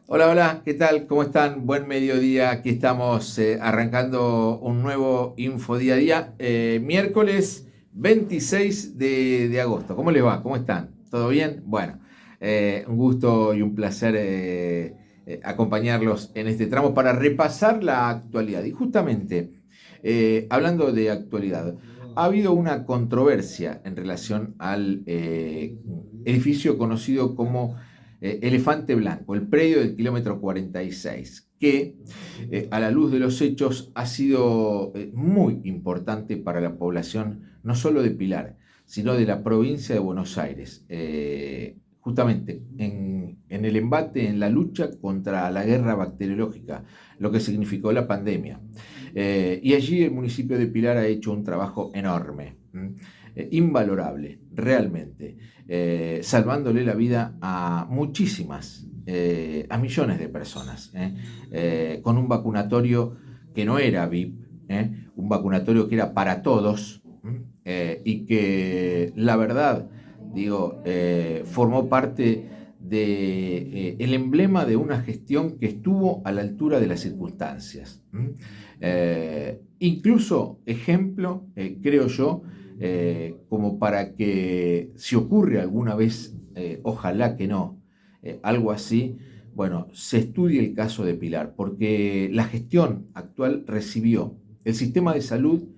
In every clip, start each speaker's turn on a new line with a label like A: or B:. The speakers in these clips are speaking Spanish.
A: Hola, hola, ¿qué tal? ¿Cómo están? Buen mediodía. Aquí estamos arrancando un nuevo Info Día a Día, miércoles 26 de agosto. ¿Cómo les va? ¿Cómo están? ¿Todo bien? Bueno, un gusto y un placer acompañarlos en este tramo para repasar la actualidad. Y justamente, hablando de actualidad, ha habido una controversia en relación al edificio conocido como Elefante Blanco, el predio del kilómetro 46, que a la luz de los hechos ha sido muy importante para la población, no solo de Pilar, sino de la provincia de Buenos Aires. Justamente en el embate, en la lucha contra la guerra bacteriológica, lo que significó la pandemia. Y allí el municipio de Pilar ha hecho un trabajo enorme, invalorable, realmente, salvándole la vida a muchísimas, a millones de personas, con un vacunatorio que no era VIP, un vacunatorio que era para todos, y que la verdad, digo, formó parte de el emblema de una gestión que estuvo a la altura de las circunstancias. Incluso ejemplo, creo yo, como para que si ocurre alguna vez, ojalá que no, algo así, bueno, se estudie el caso de Pilar, porque la gestión actual recibió el sistema de salud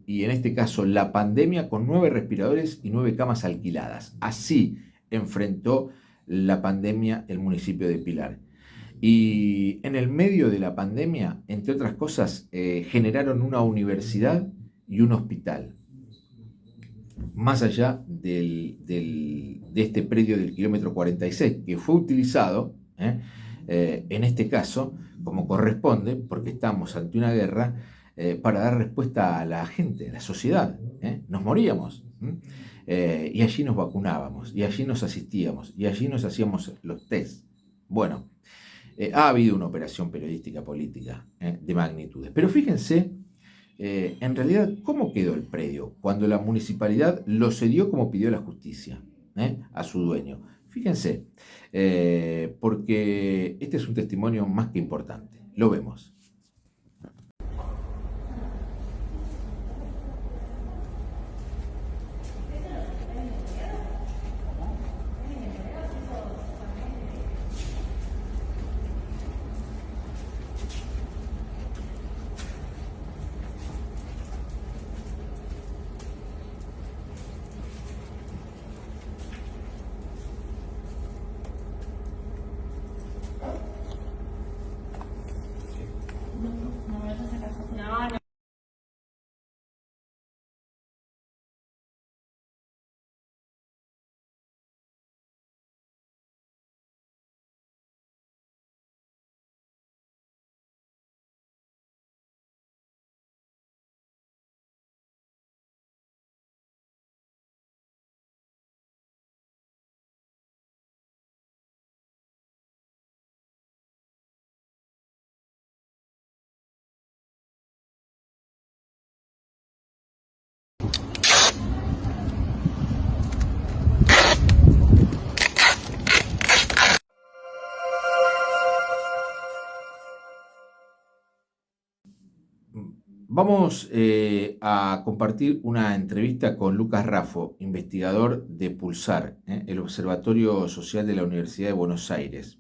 A: y en este caso la pandemia con 9 respiradores y 9 camas alquiladas. Así enfrentó la pandemia el municipio de Pilar. Y en el medio de la pandemia, entre otras cosas, generaron una universidad y un hospital, más allá de este predio del kilómetro 46, que fue utilizado, en este caso, como corresponde, porque estamos ante una guerra, para dar respuesta a la gente, a la sociedad. Nos moríamos. Y allí nos vacunábamos, y allí nos asistíamos, y allí nos hacíamos los test. Bueno, ha habido una operación periodística política de magnitudes. Pero fíjense, en realidad, ¿cómo quedó el predio cuando la municipalidad lo cedió como pidió la justicia a su dueño? Fíjense, porque este es un testimonio más que importante. Lo vemos. Vamos a compartir una entrevista con Lucas Raffo, investigador de Pulsar, el Observatorio Social de la Universidad de Buenos Aires,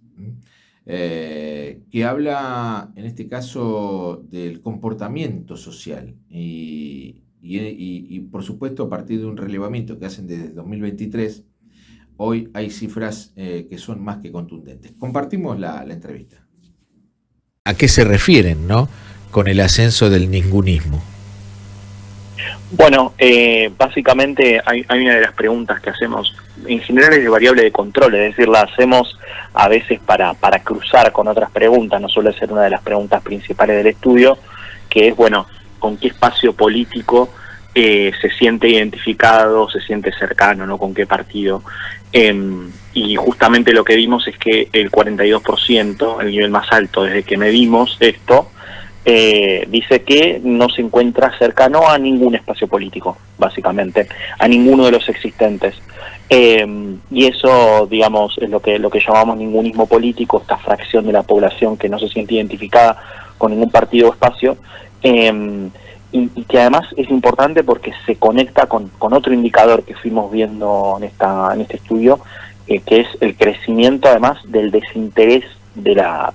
A: que habla en este caso del comportamiento social y, por supuesto a partir de un relevamiento que hacen desde el 2023, hoy hay cifras que son más que contundentes. Compartimos la entrevista.
B: ¿A qué se refieren, no? Con el ascenso del ningunismo.
C: Bueno, básicamente hay una de las preguntas que hacemos, en general es de variable de control, es decir, la hacemos a veces para cruzar con otras preguntas, no suele ser una de las preguntas principales del estudio, que es, bueno, ¿con qué espacio político se siente identificado, se siente cercano, ¿no? ¿Con qué partido? Y justamente lo que vimos es que el 42%, el nivel más alto desde que medimos esto, dice que no se encuentra cercano a ningún espacio político, básicamente, a ninguno de los existentes. Y eso, digamos, es lo que llamamos ningunismo político, esta fracción de la población que no se siente identificada con ningún partido o espacio, y que además es importante porque se conecta con otro indicador que fuimos viendo en este estudio, que es el crecimiento además del desinterés de la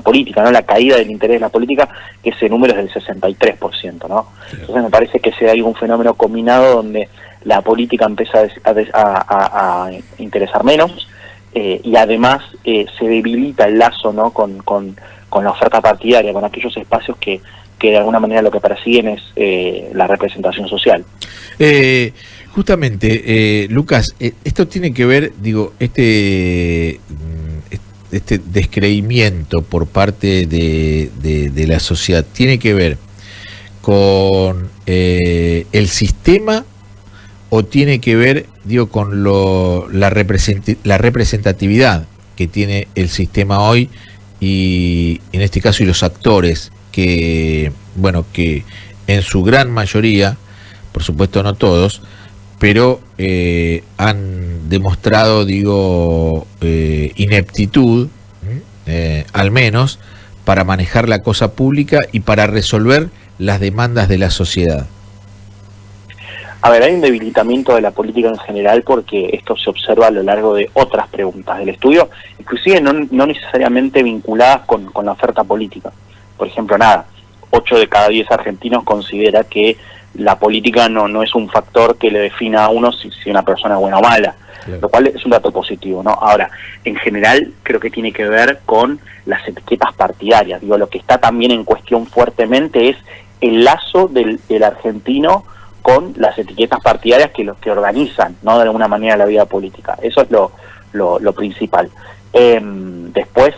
C: política, ¿no? La caída del interés de la política, que ese número es del 63%, ¿no? Entonces me parece que hay un fenómeno combinado donde la política empieza a interesar menos, y además se debilita el lazo, ¿no? con la oferta partidaria, con aquellos espacios que de alguna manera lo que persiguen es la representación social.
B: Justamente, Lucas, esto tiene que ver, digo, este descreimiento por parte de la sociedad, tiene que ver con el sistema, o tiene que ver, digo, con la representatividad que tiene el sistema hoy, y en este caso y los actores que, bueno, que en su gran mayoría, por supuesto no todos, pero han demostrado, digo, ineptitud, al menos, para manejar la cosa pública y para resolver las demandas de la sociedad.
C: A ver, hay un debilitamiento de la política en general porque esto se observa a lo largo de otras preguntas del estudio, inclusive no necesariamente vinculadas con la oferta política. Por ejemplo, 8 de cada 10 argentinos considera que la política no es un factor que le defina a uno si una persona es buena o mala, claro. Lo cual es un dato positivo, ¿no? Ahora, en general creo que tiene que ver con las etiquetas partidarias. Digo, lo que está también en cuestión fuertemente es el lazo del argentino con las etiquetas partidarias que organizan, ¿no? De alguna manera la vida política. Eso es lo principal. Después,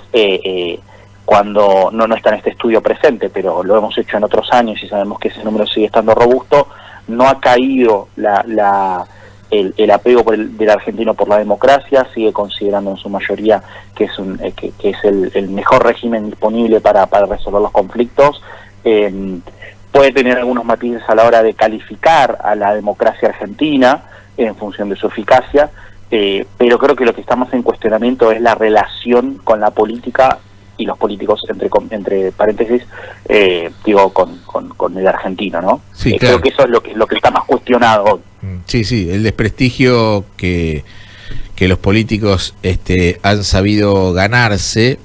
C: cuando no está en este estudio presente, pero lo hemos hecho en otros años y sabemos que ese número sigue estando robusto, no ha caído el apego del argentino por la democracia, sigue considerando en su mayoría que es el mejor régimen disponible para resolver los conflictos. Puede tener algunos matices a la hora de calificar a la democracia argentina en función de su eficacia, pero creo que lo que está más en cuestionamiento es la relación con la política y los políticos, entre paréntesis, digo, con el argentino, ¿no? Sí, claro. Creo que eso es lo que está más cuestionado hoy.
B: Sí, el desprestigio que los políticos han sabido ganarse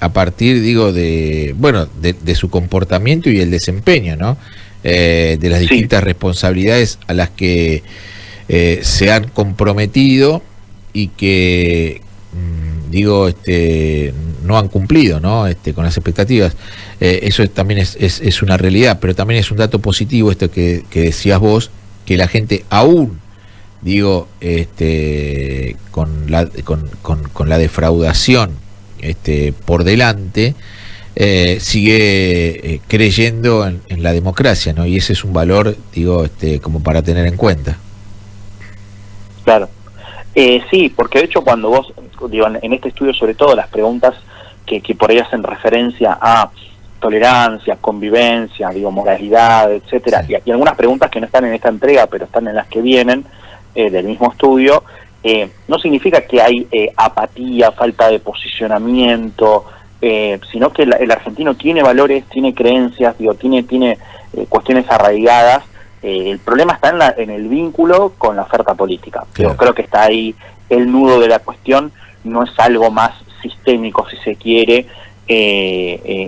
B: a partir, digo, de su comportamiento y el desempeño, ¿no? De las distintas responsabilidades a las que se han comprometido y que no han cumplido, ¿no? Con las expectativas. Eso también es una realidad, pero también es un dato positivo esto que decías vos, que la gente aún, digo, con la defraudación por delante, sigue creyendo en la democracia, ¿no? Y ese es un valor, digo, como para tener en cuenta.
C: Claro. Sí, porque de hecho cuando vos, digo, en este estudio sobre todo las preguntas que por ahí hacen referencia a tolerancia, convivencia, digo, moralidad, etcétera, sí. y algunas preguntas que no están en esta entrega, pero están en las que vienen del mismo estudio, no significa que hay apatía, falta de posicionamiento, sino que el argentino tiene valores, tiene creencias, digo, tiene cuestiones arraigadas. El problema está en el vínculo con la oferta política. Claro. Creo que está ahí el nudo de la cuestión, no es algo más sistémico, si se quiere,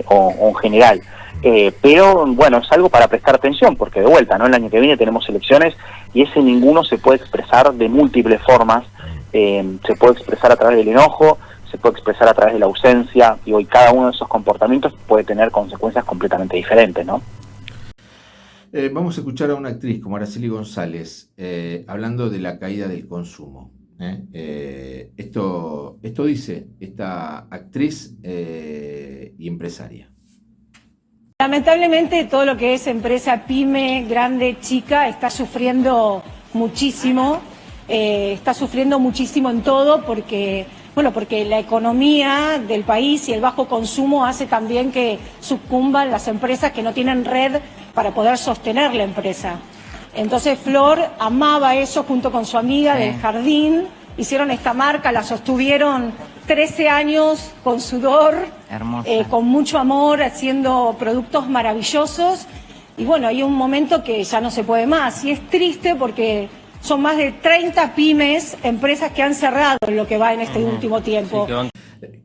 C: o en general. Pero bueno, es algo para prestar atención, porque de vuelta, ¿no? El año que viene tenemos elecciones y ese ninguno se puede expresar de múltiples formas. Se puede expresar a través del enojo, se puede expresar a través de la ausencia, y cada uno de esos comportamientos puede tener consecuencias completamente diferentes, ¿no?
A: Vamos a escuchar a una actriz como Araceli González hablando de la caída del consumo. Esto dice esta actriz y empresaria.
D: Lamentablemente todo lo que es empresa pyme, grande, chica, está sufriendo muchísimo en todo porque Bueno, porque la economía del país y el bajo consumo hace también que sucumban las empresas que no tienen red para poder sostener la empresa. Entonces Flor amaba eso junto con su amiga del jardín, hicieron esta marca, la sostuvieron 13 años con sudor, con mucho amor, haciendo productos maravillosos. Y bueno, hay un momento que ya no se puede más. Y es triste porque son más de 30 pymes, empresas que han cerrado en lo que va en este último tiempo.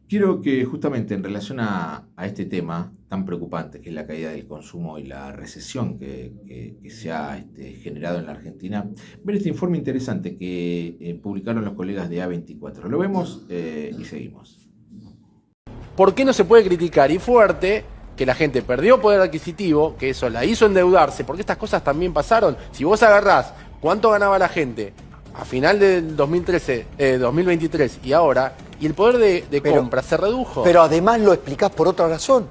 A: Quiero que justamente en relación a este tema tan preocupante que es la caída del consumo y la recesión que se ha generado en la Argentina, ver este informe interesante que publicaron los colegas de A24. Lo vemos y seguimos.
E: ¿Por qué no se puede criticar y fuerte que la gente perdió poder adquisitivo, que eso la hizo endeudarse? Porque estas cosas también pasaron. Si vos agarrás cuánto ganaba la gente a final del 2023 y ahora, y el poder de compra se redujo.
F: Pero además lo explicás por otra razón.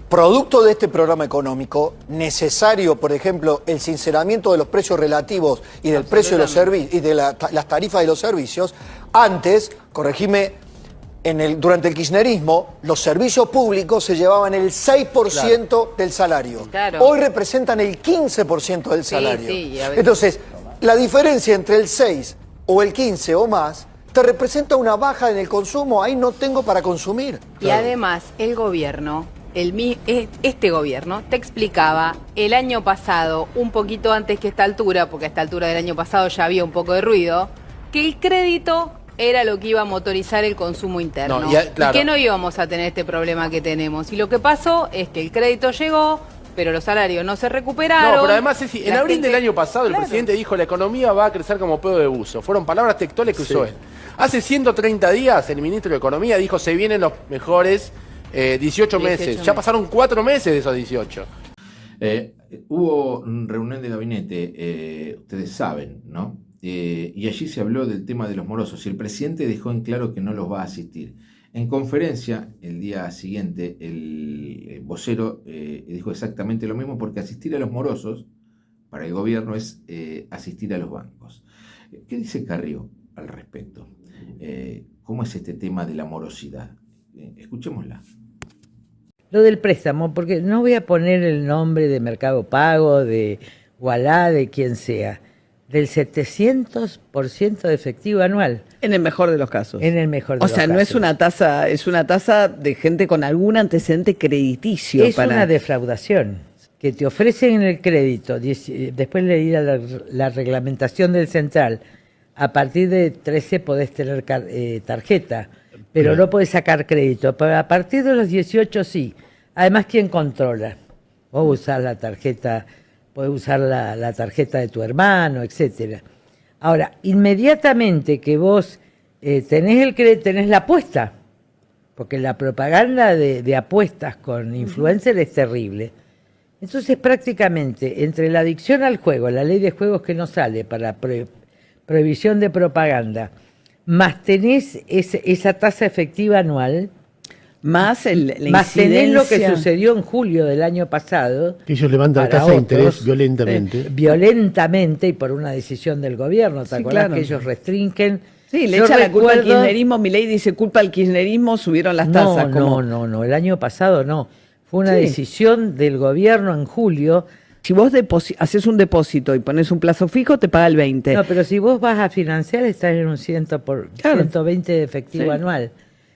F: Producto de este programa económico, necesario, por ejemplo, el sinceramiento de los precios relativos y del precio de los servicios y de las tarifas de los servicios. Antes, corregime, durante el kirchnerismo, los servicios públicos se llevaban el 6% del salario.
G: Claro.
F: Hoy representan el 15% del salario.
G: Sí,
F: Entonces, la diferencia entre el 6 o el 15 o más te representa una baja en el consumo. Ahí no tengo para consumir.
G: Y además, el gobierno, este gobierno, te explicaba el año pasado, un poquito antes que esta altura, porque a esta altura del año pasado ya había un poco de ruido, que el crédito era lo que iba a motorizar el consumo interno.
E: No, claro.
G: Y que no íbamos a tener este problema que tenemos. Y lo que pasó es que el crédito llegó, pero los salarios no se recuperaron.
E: No, pero además, Ceci, en abril del año pasado el presidente dijo la economía va a crecer como pedo de buzo. Fueron palabras textuales que usó él. Hace 130 días el ministro de Economía dijo se vienen los mejores 18 meses. Ya pasaron 4 meses de esos 18.
A: Hubo reunión de gabinete, ustedes saben, ¿no? Y allí se habló del tema de los morosos y el presidente dejó en claro que no los va a asistir. En conferencia, el día siguiente, el vocero dijo exactamente lo mismo porque asistir a los morosos para el gobierno es asistir a los bancos. ¿Qué dice Carrió al respecto? ¿Cómo es este tema de la morosidad? Escuchémosla.
H: Lo del préstamo, porque no voy a poner el nombre de Mercado Pago, de Ualá, de quien sea, del 700% de efectivo anual.
I: En el mejor de los casos.
H: En el mejor de los casos.
I: O sea, no es una tasa, es una tasa de gente con algún antecedente crediticio.
H: Es una defraudación que te ofrecen el crédito. Después leí la reglamentación del Central. A partir de 13 podés tener tarjeta, pero no podés sacar crédito. Pero a partir de los 18 sí. Además, ¿quién controla? Vos usás la tarjeta, podés usar la tarjeta de tu hermano, etcétera. Ahora, inmediatamente que vos tenés el crédito, tenés la apuesta, porque la propaganda de apuestas con influencer es terrible. Entonces, prácticamente, entre la adicción al juego, la ley de juegos que no sale para prohibición de propaganda, más tenés esa tasa efectiva anual,
I: más
H: más tenés lo que sucedió en julio del año pasado.
J: Que ellos levantan la tasa de interés violentamente.
H: Violentamente y por una decisión del gobierno. ¿Te acordás que ellos restringen?
I: Sí, le echan la culpa al kirchnerismo. Milei dice culpa al kirchnerismo, subieron las tasas.
H: No, el año pasado no. Fue una decisión del gobierno en julio.
I: Si vos haces un depósito y pones un plazo fijo, te paga el 20.
H: No, pero si vos vas a financiar, estás en un 120 de efectivo anual.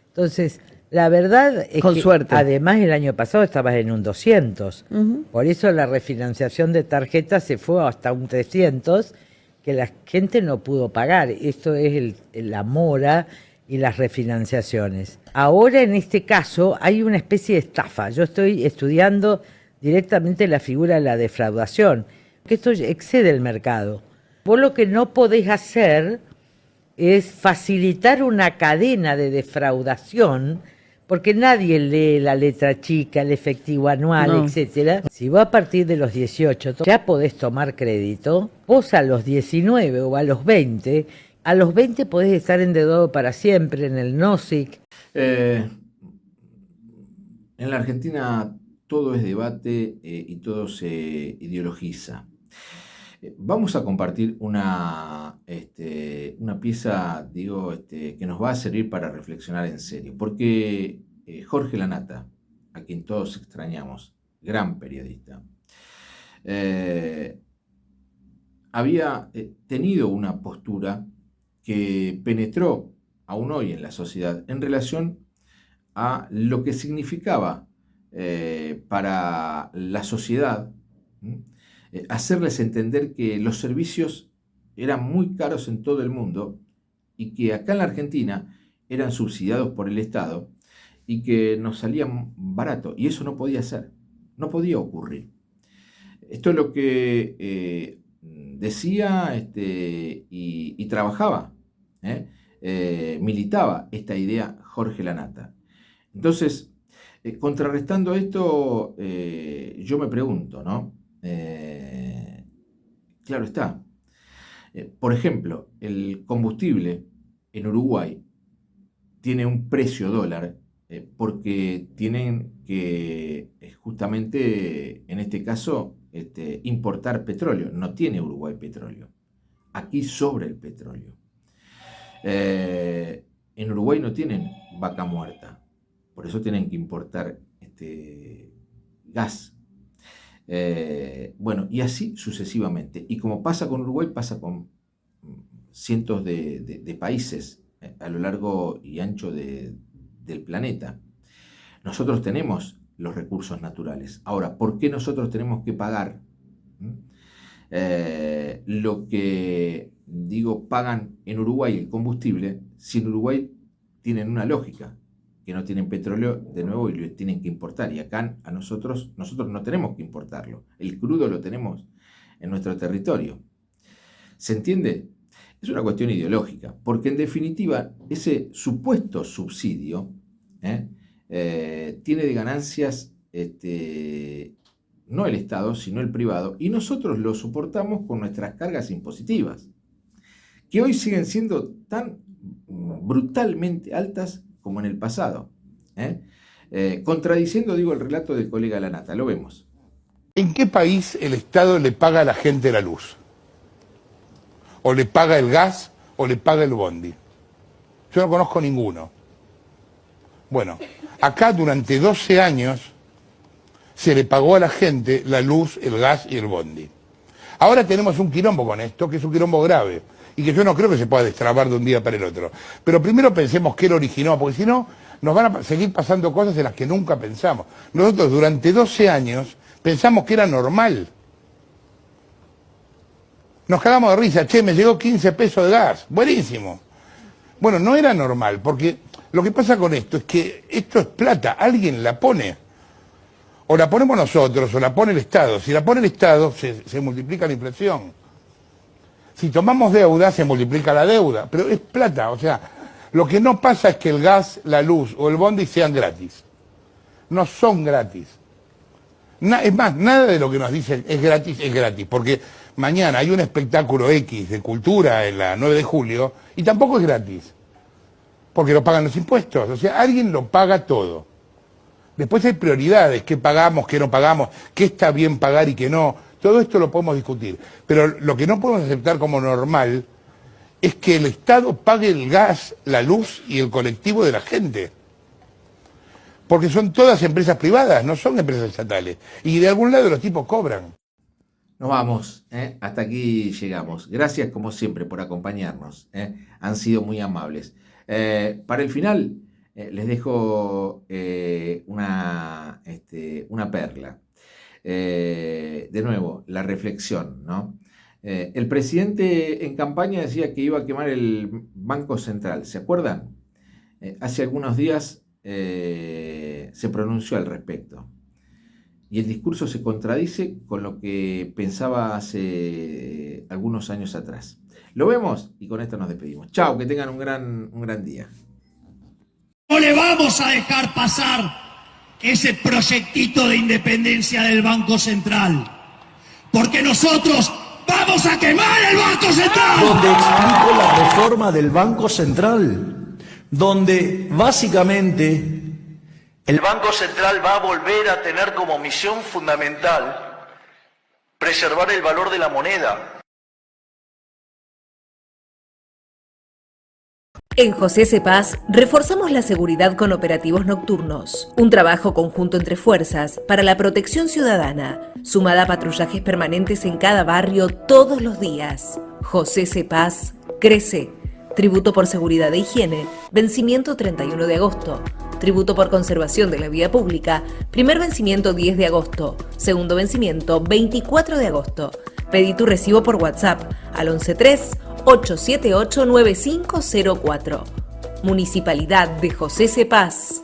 H: Entonces, la verdad es que
I: suerte.
H: Además el año pasado estabas en un 200. Por eso la refinanciación de tarjetas se fue hasta un 300, que la gente no pudo pagar. Esto es la mora y las refinanciaciones. Ahora, en este caso, hay una especie de estafa. Yo estoy estudiando directamente la figura de la defraudación, que esto excede el mercado. Vos lo que no podés hacer es facilitar una cadena de defraudación, porque nadie lee la letra chica, el efectivo anual, etcétera. Si vos a partir de los 18 ya podés tomar crédito, vos a los 19 o a los 20 podés estar endeudado para siempre en el NOSIC.
A: En la Argentina todo es debate y todo se ideologiza. Vamos a compartir una pieza, que nos va a servir para reflexionar en serio, porque Jorge Lanata, a quien todos extrañamos, gran periodista, había tenido una postura que penetró aún hoy en la sociedad en relación a lo que significaba para la sociedad hacerles entender que los servicios eran muy caros en todo el mundo y que acá en la Argentina eran subsidiados por el Estado y que nos salían barato, y eso no podía ser, no podía ocurrir. Esto es lo que decía y trabajaba, militaba esta idea Jorge Lanata. Entonces, contrarrestando esto, yo me pregunto, ¿no? Claro está. Por ejemplo, el combustible en Uruguay tiene un precio dólar porque tienen que, justamente en este caso, importar petróleo. No tiene Uruguay petróleo. Aquí sobra el petróleo. En Uruguay no tienen vaca muerta. Por eso tienen que importar gas. Bueno, y así sucesivamente. Y como pasa con Uruguay, pasa con cientos de países a lo largo y ancho del planeta. Nosotros tenemos los recursos naturales. Ahora, ¿por qué nosotros tenemos que pagar lo que, pagan en Uruguay el combustible, si en Uruguay tienen una lógica? Que no tienen petróleo de nuevo y lo tienen que importar. Y acá a nosotros no tenemos que importarlo. El crudo lo tenemos en nuestro territorio. ¿Se entiende? Es una cuestión ideológica, porque en definitiva ese supuesto subsidio tiene de ganancias no el Estado, sino el privado, y nosotros lo soportamos con nuestras cargas impositivas, que hoy siguen siendo tan brutalmente altas como en el pasado, contradiciendo, el relato del colega Lanata. Lo vemos.
K: ¿En qué país el Estado le paga a la gente la luz? ¿O le paga el gas o le paga el bondi? Yo no conozco ninguno. Bueno, acá durante 12 años se le pagó a la gente la luz, el gas y el bondi. Ahora tenemos un quilombo con esto, que es un quilombo grave, y que yo no creo que se pueda destrabar de un día para el otro. Pero primero pensemos qué lo originó, porque si no, nos van a seguir pasando cosas en las que nunca pensamos. Nosotros durante 12 años pensamos que era normal. Nos cagamos de risa, me llegó 15 pesos de gas, buenísimo. Bueno, no era normal, porque lo que pasa con esto es que esto es plata, alguien la pone. O la ponemos nosotros, o la pone el Estado. Si la pone el Estado, se multiplica la inflación. Si tomamos deuda, se multiplica la deuda, pero es plata, o sea, lo que no pasa es que el gas, la luz o el bondi sean gratis. No son gratis. Es más, nada de lo que nos dicen es gratis, porque mañana hay un espectáculo X de cultura en la 9 de julio y tampoco es gratis, porque lo pagan los impuestos, o sea, alguien lo paga todo. Después hay prioridades, qué pagamos, qué no pagamos, qué está bien pagar y qué no. Todo esto lo podemos discutir, pero lo que no podemos aceptar como normal es que el Estado pague el gas, la luz y el colectivo de la gente. Porque son todas empresas privadas, no son empresas estatales. Y de algún lado los tipos cobran.
A: Nos vamos, hasta aquí llegamos. Gracias como siempre por acompañarnos, han sido muy amables. Para el final les dejo una perla. De nuevo, la reflexión, ¿no? El presidente en campaña decía que iba a quemar el Banco Central, ¿se acuerdan? Hace algunos días se pronunció al respecto. Y el discurso se contradice con lo que pensaba hace algunos años atrás. Lo vemos y con esto nos despedimos. Chao, que tengan un gran día.
L: No le vamos a dejar pasar ese proyectito de independencia del Banco Central, porque nosotros vamos a quemar el Banco Central.
M: Donde explico la reforma del Banco Central, donde básicamente el Banco Central va a volver a tener como misión fundamental preservar el valor de la moneda.
N: En José Cepaz reforzamos la seguridad con operativos nocturnos, un trabajo conjunto entre fuerzas para la protección ciudadana, sumada a patrullajes permanentes en cada barrio todos los días. José Cepaz crece. Tributo por seguridad e higiene, vencimiento 31 de agosto. Tributo por conservación de la vía pública, primer vencimiento 10 de agosto, segundo vencimiento 24 de agosto. Pedí tu recibo por WhatsApp al 113-878-9504. Municipalidad de José Cepaz.